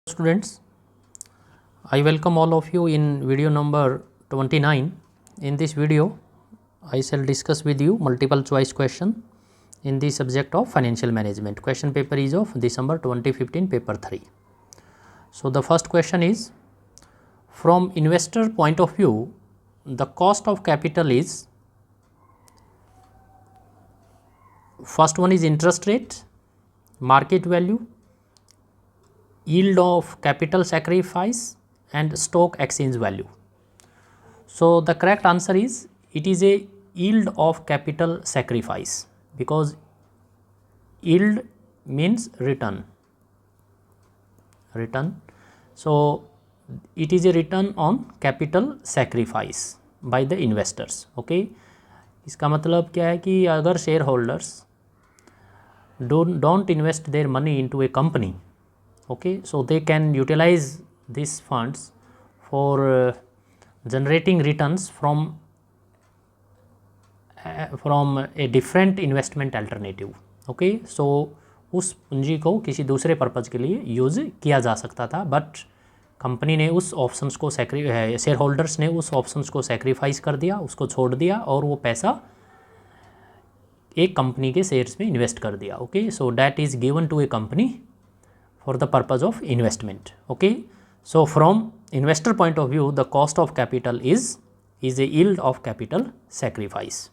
Students, I welcome all of you in video number 29. In this video, I shall discuss with you multiple choice question in the subject of financial management. Question paper is of December 2015, paper 3. So, the first question is, from investor point of view, the cost of capital is, first one is interest rate, market value, yield of capital sacrifice and stock exchange value. So, the correct answer is it is a yield of capital sacrifice, because yield means return. So, it is a return on capital sacrifice by the investors. Okay, इसका मतलब क्या है कि अगर share holders don't invest their money into a company, okay, so they can utilize these funds for generating returns from a different investment alternative. okay, so उस पूंजी को किसी दूसरे पर्पज़ के लिए यूज़ किया जा सकता था, बट कंपनी ने उस ऑप्शंस को शेयर होल्डर्स ने उस ऑप्शंस को सेक्रीफाइस कर दिया, उसको छोड़ दिया और वो पैसा एक कंपनी के शेयर्स में इन्वेस्ट कर दिया. Okay, so that is given to a company for the purpose of investment. Okay, so from investor point of view, the cost of capital is a yield of capital sacrifice.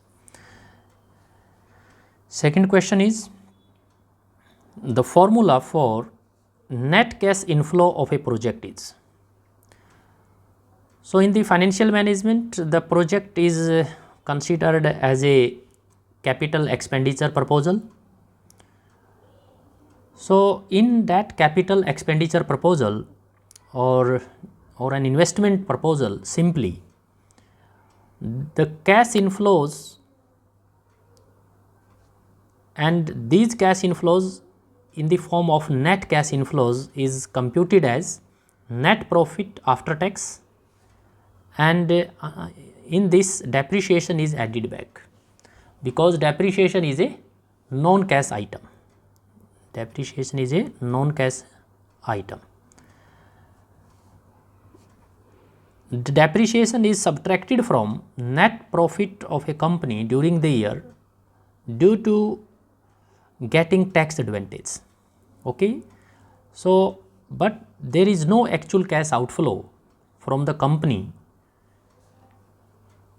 Second question is, the formula for net cash inflow of a project is. So in the financial management, the project is considered as a capital expenditure proposal. So in that capital expenditure proposal or an investment proposal, simply the cash inflows, and these cash inflows in the form of net cash inflows is computed as net profit after tax, and in this depreciation is added back, because depreciation is a non-cash item. Depreciation is a non-cash item. The depreciation is subtracted from net profit of a company during the year due to getting tax advantage. Okay, so but there is no actual cash outflow from the company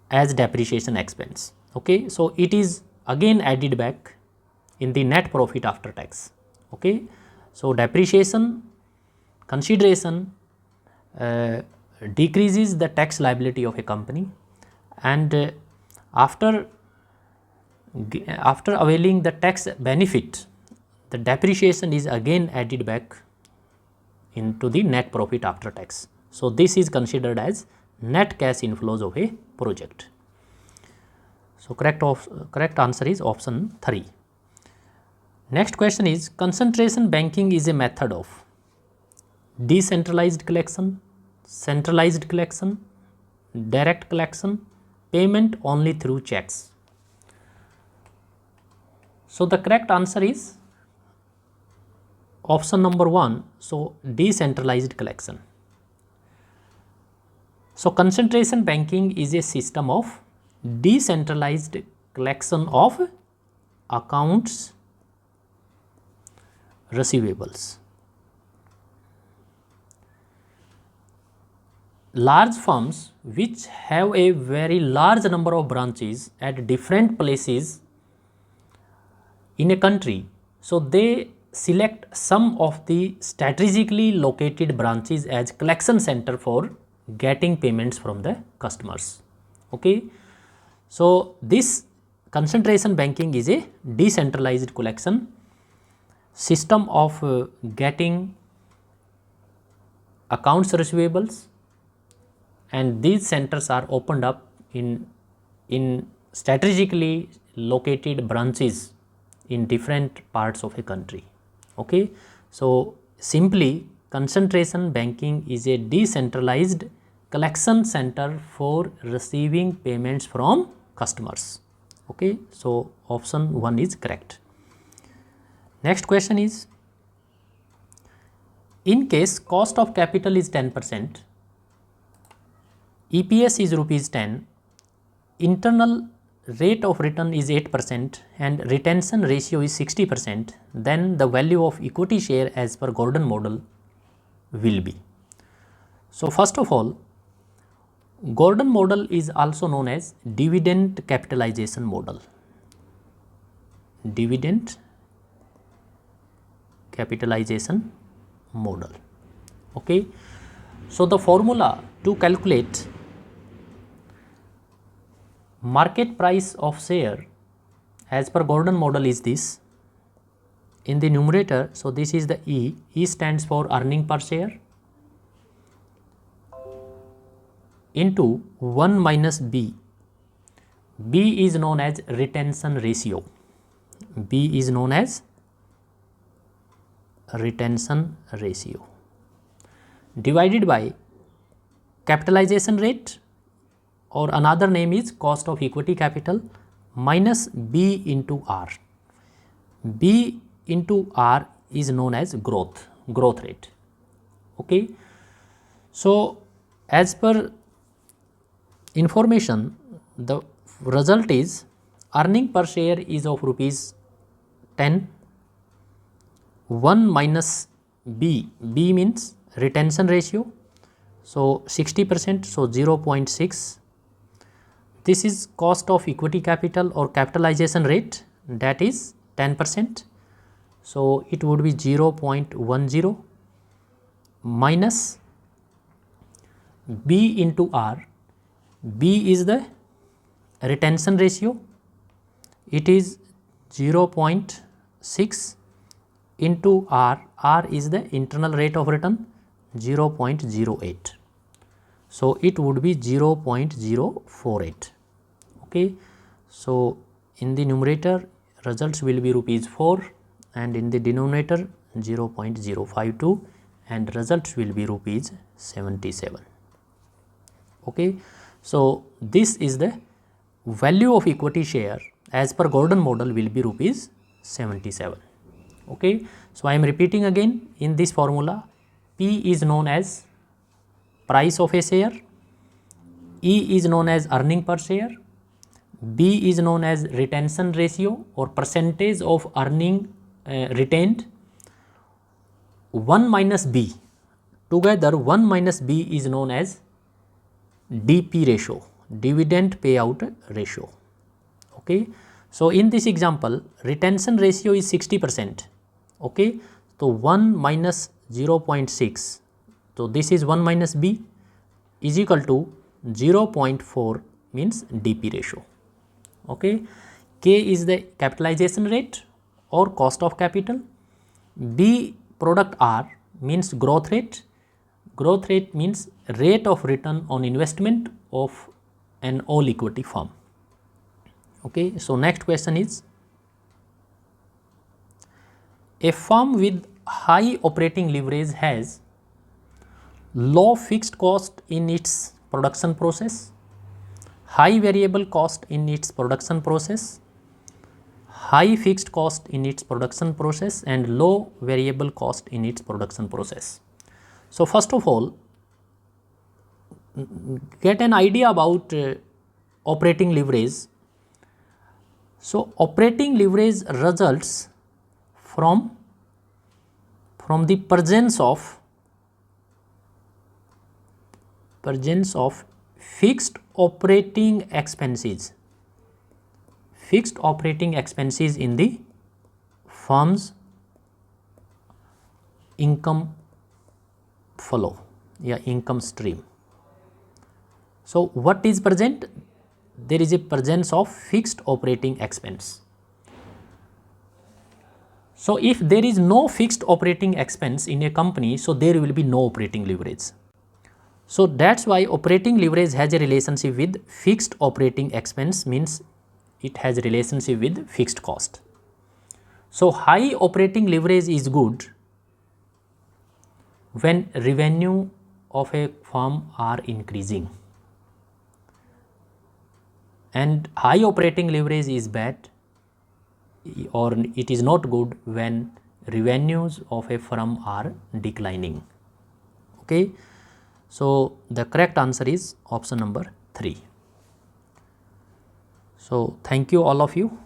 as depreciation expense. Okay, so it is again added back in the net profit after tax. Okay, so depreciation consideration decreases the tax liability of a company, and after availing the tax benefit, the depreciation is again added back into the net profit after tax. So this is considered as net cash inflows of a project. So correct answer is option 3. Next question is, concentration banking is a method of decentralized collection, centralized collection, direct collection, payment only through checks. So the correct answer is option number 1, so decentralized collection. So concentration banking is a system of decentralized collection of accounts receivables. Large firms which have a very large number of branches at different places in a country, so they select some of the strategically located branches as collection center for getting payments from the customers. Okay, so this concentration banking is a decentralized collection system of getting accounts receivables, and these centers are opened up in strategically located branches in different parts of a country. Okay, so simply concentration banking is a decentralized collection center for receiving payments from customers. Okay, so option 1 is correct. Next question is, In case cost of capital is 10%, EPS is rupees 10, internal rate of return is 8% and retention ratio is 60%, then the value of equity share as per Gordon model will be. So first of all, Gordon model is also known as dividend capitalization model. Dividend capitalization model. Okay. So the formula to calculate market price of share as per Gordon model is this. In the numerator, so this is the E. E stands for earning per share into 1 minus B. B is known as retention ratio. B is known as retention ratio divided by capitalization rate, or another name is cost of equity capital, minus B into R. B into R is known as growth rate. Okay. So as per information, the result is earning per share is of rupees 10. 1 minus B, B means retention ratio, so 60%, so 0.6. This is cost of equity capital or capitalization rate, that is 10%, so it would be 0.10 minus B into R. B is the retention ratio, it is 0.6 into R. R is the internal rate of return, 0.08. So it would be 0.048. Okay. So in the numerator results will be rupees 4 and in the denominator 0.052 and results will be rupees 77. Okay. So this is the value of equity share as per Gordon model will be rupees 77. Okay. So I am repeating again, in this formula P is known as price of a share, E is known as earning per share, B is known as retention ratio or percentage of earning retained, 1 minus B, together 1 minus B is known as DP ratio, dividend payout ratio. Okay. So in this example retention ratio is 60%. Okay. So 1 minus 0.6, so this is 1 minus B is equal to 0.4 means DP ratio. Okay. K is the capitalization rate or cost of capital. B product R means growth rate. Growth rate means rate of return on investment of an all equity firm. Okay. So next question is, a firm with high operating leverage has low fixed cost in its production process, high variable cost in its production process, high fixed cost in its production process and low variable cost in its production process. So first of all, get an idea about operating leverage. So operating leverage results from the presence of fixed operating expenses in the firm's income flow, income stream. So what is present? There is a presence of fixed operating expense. So if there is no fixed operating expense in a company, so there will be no operating leverage. So that's why operating leverage has a relationship with fixed operating expense, means it has a relationship with fixed cost. So high operating leverage is good when revenue of a firm are increasing, and high operating leverage is bad or it is not good when revenues of a firm are declining. Okay, so the correct answer is option number 3. So thank you all of you.